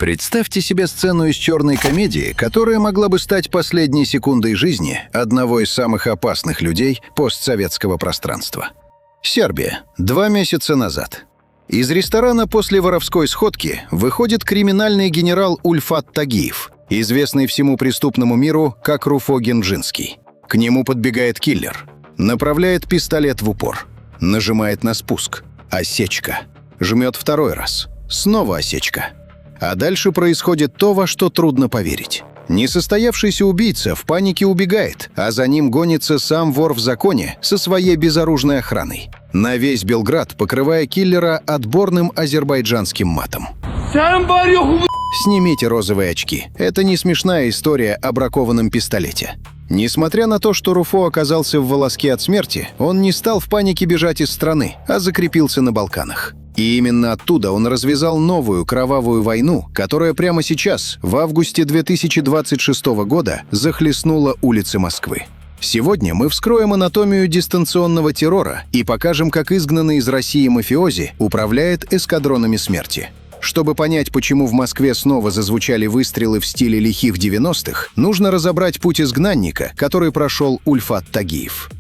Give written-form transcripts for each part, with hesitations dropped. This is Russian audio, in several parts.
Представьте себе сцену из черной комедии, которая могла бы стать последней секундой жизни одного из самых опасных людей постсоветского пространства. Сербия. 2 месяца назад. Из ресторана после воровской сходки выходит криминальный генерал Ульфат Тагиев, известный всему преступному миру как Руфо Генджинский. К нему подбегает киллер, направляет пистолет в упор, нажимает на спуск. Осечка. Жмет 2-й раз. Снова осечка. А дальше происходит то, во что трудно поверить. Несостоявшийся убийца в панике убегает, а за ним гонится сам вор в законе со своей безоружной охраной, на весь Белград покрывая киллера отборным азербайджанским матом. Снимите розовые очки. Это не смешная история о бракованном пистолете. Несмотря на то, что Руфо оказался в волоске от смерти, он не стал в панике бежать из страны, а закрепился на Балканах. И именно оттуда он развязал новую кровавую войну, которая прямо сейчас, в августе 2026 года, захлестнула улицы Москвы. Сегодня мы вскроем анатомию дистанционного террора и покажем, как изгнанный из России мафиози управляет эскадронами смерти. Чтобы понять, почему в Москве снова зазвучали выстрелы в стиле лихих 90-х, нужно разобрать путь изгнанника, который прошел Ульфат Тагиев.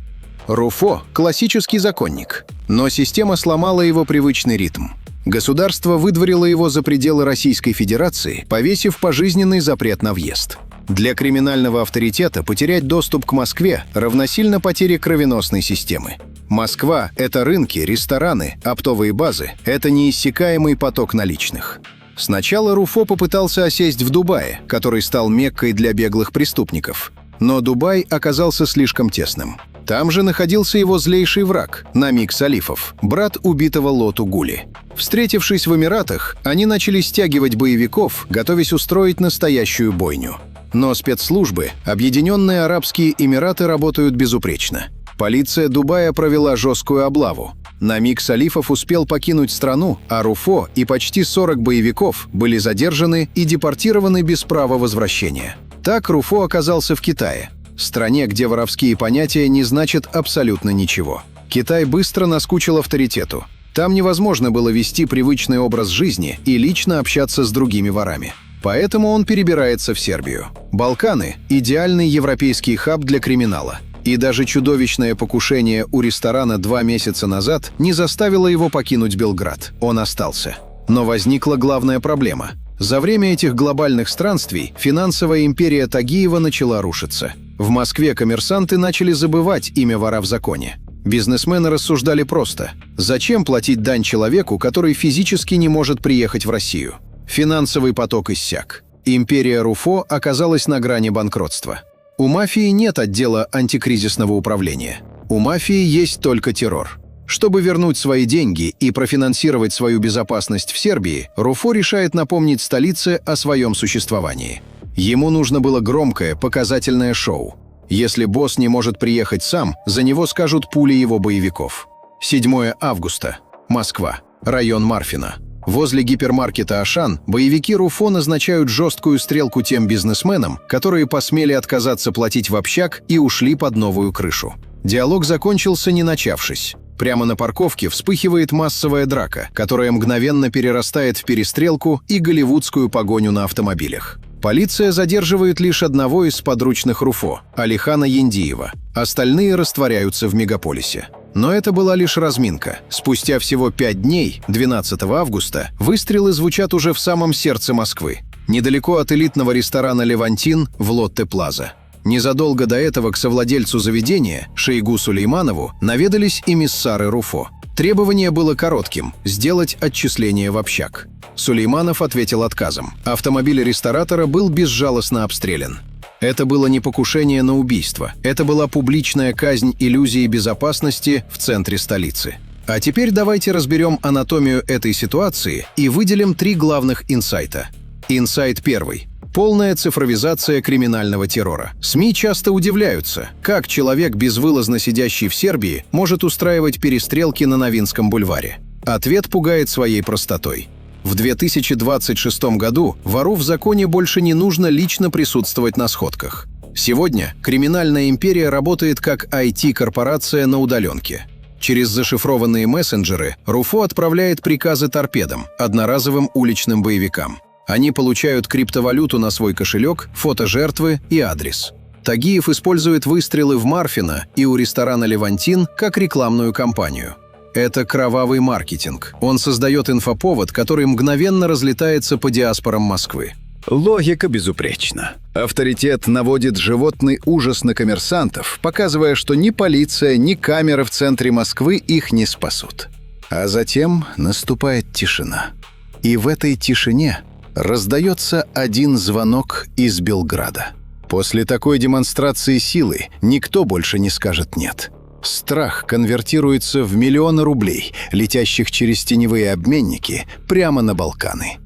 Руфо – классический законник, но система сломала его привычный ритм. Государство выдворило его за пределы Российской Федерации, повесив пожизненный запрет на въезд. Для криминального авторитета потерять доступ к Москве равносильно потере кровеносной системы. Москва – это рынки, рестораны, оптовые базы, это неиссякаемый поток наличных. Сначала Руфо попытался осесть в Дубае, который стал меккой для беглых преступников. Но Дубай оказался слишком тесным. Там же находился его злейший враг – Намик Салифов, брат убитого Лоту Гули. Встретившись в Эмиратах, они начали стягивать боевиков, готовясь устроить настоящую бойню. Но спецслужбы, Объединенные Арабские Эмираты, работают безупречно. Полиция Дубая провела жесткую облаву. Намик Салифов успел покинуть страну, а Руфо и почти 40 боевиков были задержаны и депортированы без права возвращения. Так Руфо оказался в Китае, стране, где воровские понятия не значат абсолютно ничего. Китай быстро наскучил авторитету. Там невозможно было вести привычный образ жизни и лично общаться с другими ворами. Поэтому он перебирается в Сербию. Балканы – идеальный европейский хаб для криминала. И даже чудовищное покушение у ресторана 2 месяца назад не заставило его покинуть Белград. Он остался. Но возникла главная проблема. За время этих глобальных странствий финансовая империя Тагиева начала рушиться. В Москве коммерсанты начали забывать имя вора в законе. Бизнесмены рассуждали просто: зачем платить дань человеку, который физически не может приехать в Россию? Финансовый поток иссяк. Империя Руфо оказалась на грани банкротства. У мафии нет отдела антикризисного управления. У мафии есть только террор. Чтобы вернуть свои деньги и профинансировать свою безопасность в Сербии, Руфо решает напомнить столице о своем существовании. Ему нужно было громкое, показательное шоу. Если босс не может приехать сам, за него скажут пули его боевиков. 7 августа. Москва. Район Марфино. Возле гипермаркета «Ашан» боевики Руфо назначают жесткую стрелку тем бизнесменам, которые посмели отказаться платить в общак и ушли под новую крышу. Диалог закончился, не начавшись. Прямо на парковке вспыхивает массовая драка, которая мгновенно перерастает в перестрелку и голливудскую погоню на автомобилях. Полиция задерживает лишь одного из подручных Руфо – Алихана Яндиева. Остальные растворяются в мегаполисе. Но это была лишь разминка. Спустя всего 5 дней, 12 августа, выстрелы звучат уже в самом сердце Москвы, недалеко от элитного ресторана «Левантин» в Лотте-Плаза. Незадолго до этого к совладельцу заведения, Шейгу Сулейманову, наведались эмиссары Руфо. Требование было коротким – сделать отчисление в общак. Сулейманов ответил отказом. Автомобиль ресторатора был безжалостно обстрелян. Это было не покушение на убийство. Это была публичная казнь иллюзии безопасности в центре столицы. А теперь давайте разберем анатомию этой ситуации и выделим 3 главных инсайта. Инсайт 1. Полная цифровизация криминального террора. СМИ часто удивляются, как человек, безвылазно сидящий в Сербии, может устраивать перестрелки на Новинском бульваре. Ответ пугает своей простотой. В 2026 году вору в законе больше не нужно лично присутствовать на сходках. Сегодня криминальная империя работает как IT-корпорация на удаленке. Через зашифрованные мессенджеры Руфо отправляет приказы торпедам, одноразовым уличным боевикам. Они получают криптовалюту на свой кошелек, фото жертвы и адрес. Тагиев использует выстрелы в Марфино и у ресторана «Левантин» как рекламную кампанию. Это кровавый маркетинг. Он создает инфоповод, который мгновенно разлетается по диаспорам Москвы. Логика безупречна. Авторитет наводит животный ужас на коммерсантов, показывая, что ни полиция, ни камеры в центре Москвы их не спасут. А затем наступает тишина. И в этой тишине раздается один звонок из Белграда. После такой демонстрации силы никто больше не скажет «нет». Страх конвертируется в миллионы рублей, летящих через теневые обменники прямо на Балканы.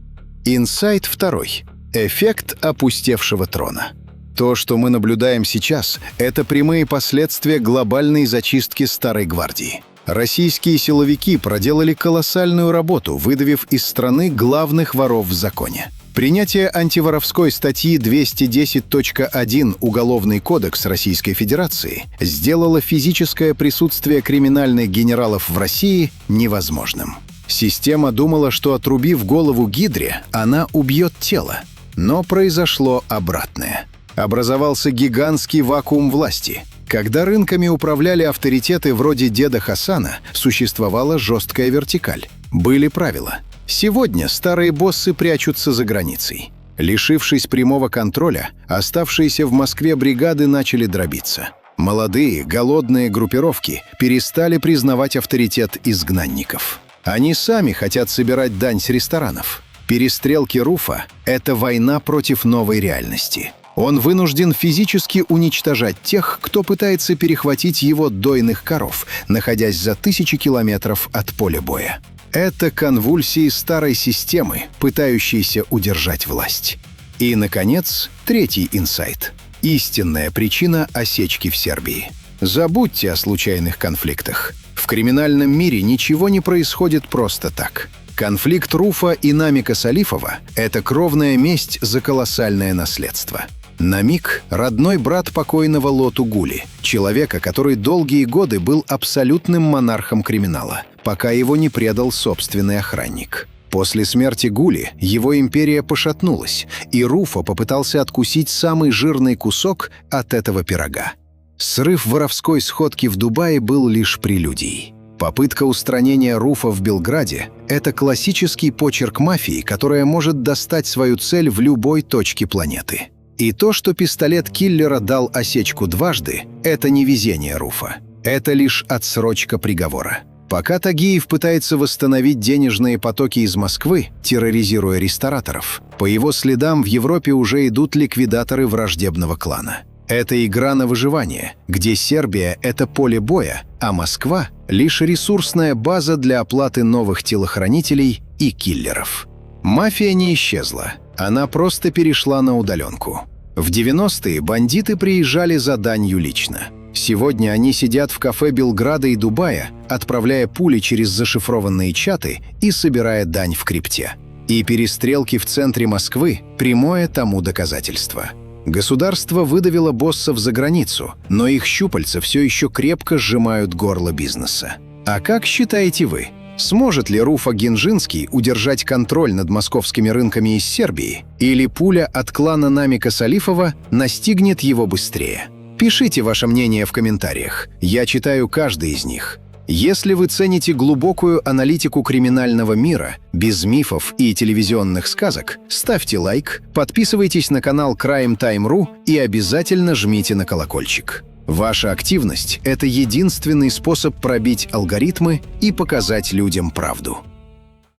Инсайт второй. Эффект опустевшего трона. То, что мы наблюдаем сейчас, это прямые последствия глобальной зачистки Старой Гвардии. Российские силовики проделали колоссальную работу, выдавив из страны главных воров в законе. Принятие антиворовской статьи 210.1 Уголовный кодекс Российской Федерации сделало физическое присутствие криминальных генералов в России невозможным. Система думала, что, отрубив голову Гидре, она убьет тело. Но произошло обратное. Образовался гигантский вакуум власти. Когда рынками управляли авторитеты вроде деда Хасана, существовала жесткая вертикаль. Были правила. Сегодня старые боссы прячутся за границей. Лишившись прямого контроля, оставшиеся в Москве бригады начали дробиться. Молодые, голодные группировки перестали признавать авторитет изгнанников. Они сами хотят собирать дань с ресторанов. Перестрелки Руфа — это война против новой реальности. Он вынужден физически уничтожать тех, кто пытается перехватить его дойных коров, находясь за тысячи километров от поля боя. Это конвульсии старой системы, пытающейся удержать власть. И, наконец, третий инсайт. Истинная причина осечки в Сербии. Забудьте о случайных конфликтах. В криминальном мире ничего не происходит просто так. Конфликт Руфа и Намика Салифова — это кровная месть за колоссальное наследство. Намик — родной брат покойного Лоту Гули, человека, который долгие годы был абсолютным монархом криминала, пока его не предал собственный охранник. После смерти Гули его империя пошатнулась, и Руфа попытался откусить самый жирный кусок от этого пирога. Срыв воровской сходки в Дубае был лишь прелюдией. Попытка устранения Руфа в Белграде — это классический почерк мафии, которая может достать свою цель в любой точке планеты. И то, что пистолет киллера дал осечку дважды, это не везение Руфа. Это лишь отсрочка приговора. Пока Тагиев пытается восстановить денежные потоки из Москвы, терроризируя рестораторов, по его следам в Европе уже идут ликвидаторы враждебного клана. Это игра на выживание, где Сербия — это поле боя, а Москва — лишь ресурсная база для оплаты новых телохранителей и киллеров. Мафия не исчезла, она просто перешла на удаленку. В 90-е бандиты приезжали за данью лично. Сегодня они сидят в кафе Белграда и Дубая, отправляя пули через зашифрованные чаты и собирая дань в крипте. И перестрелки в центре Москвы — прямое тому доказательство. Государство выдавило боссов за границу, но их щупальца все еще крепко сжимают горло бизнеса. А как считаете вы, сможет ли Руфа Гинжинский удержать контроль над московскими рынками из Сербии, или пуля от клана Намика Салифова настигнет его быстрее? Пишите ваше мнение в комментариях, я читаю каждый из них. Если вы цените глубокую аналитику криминального мира, без мифов и телевизионных сказок, ставьте лайк, подписывайтесь на канал Crime Time.ru и обязательно жмите на колокольчик. Ваша активность — это единственный способ пробить алгоритмы и показать людям правду.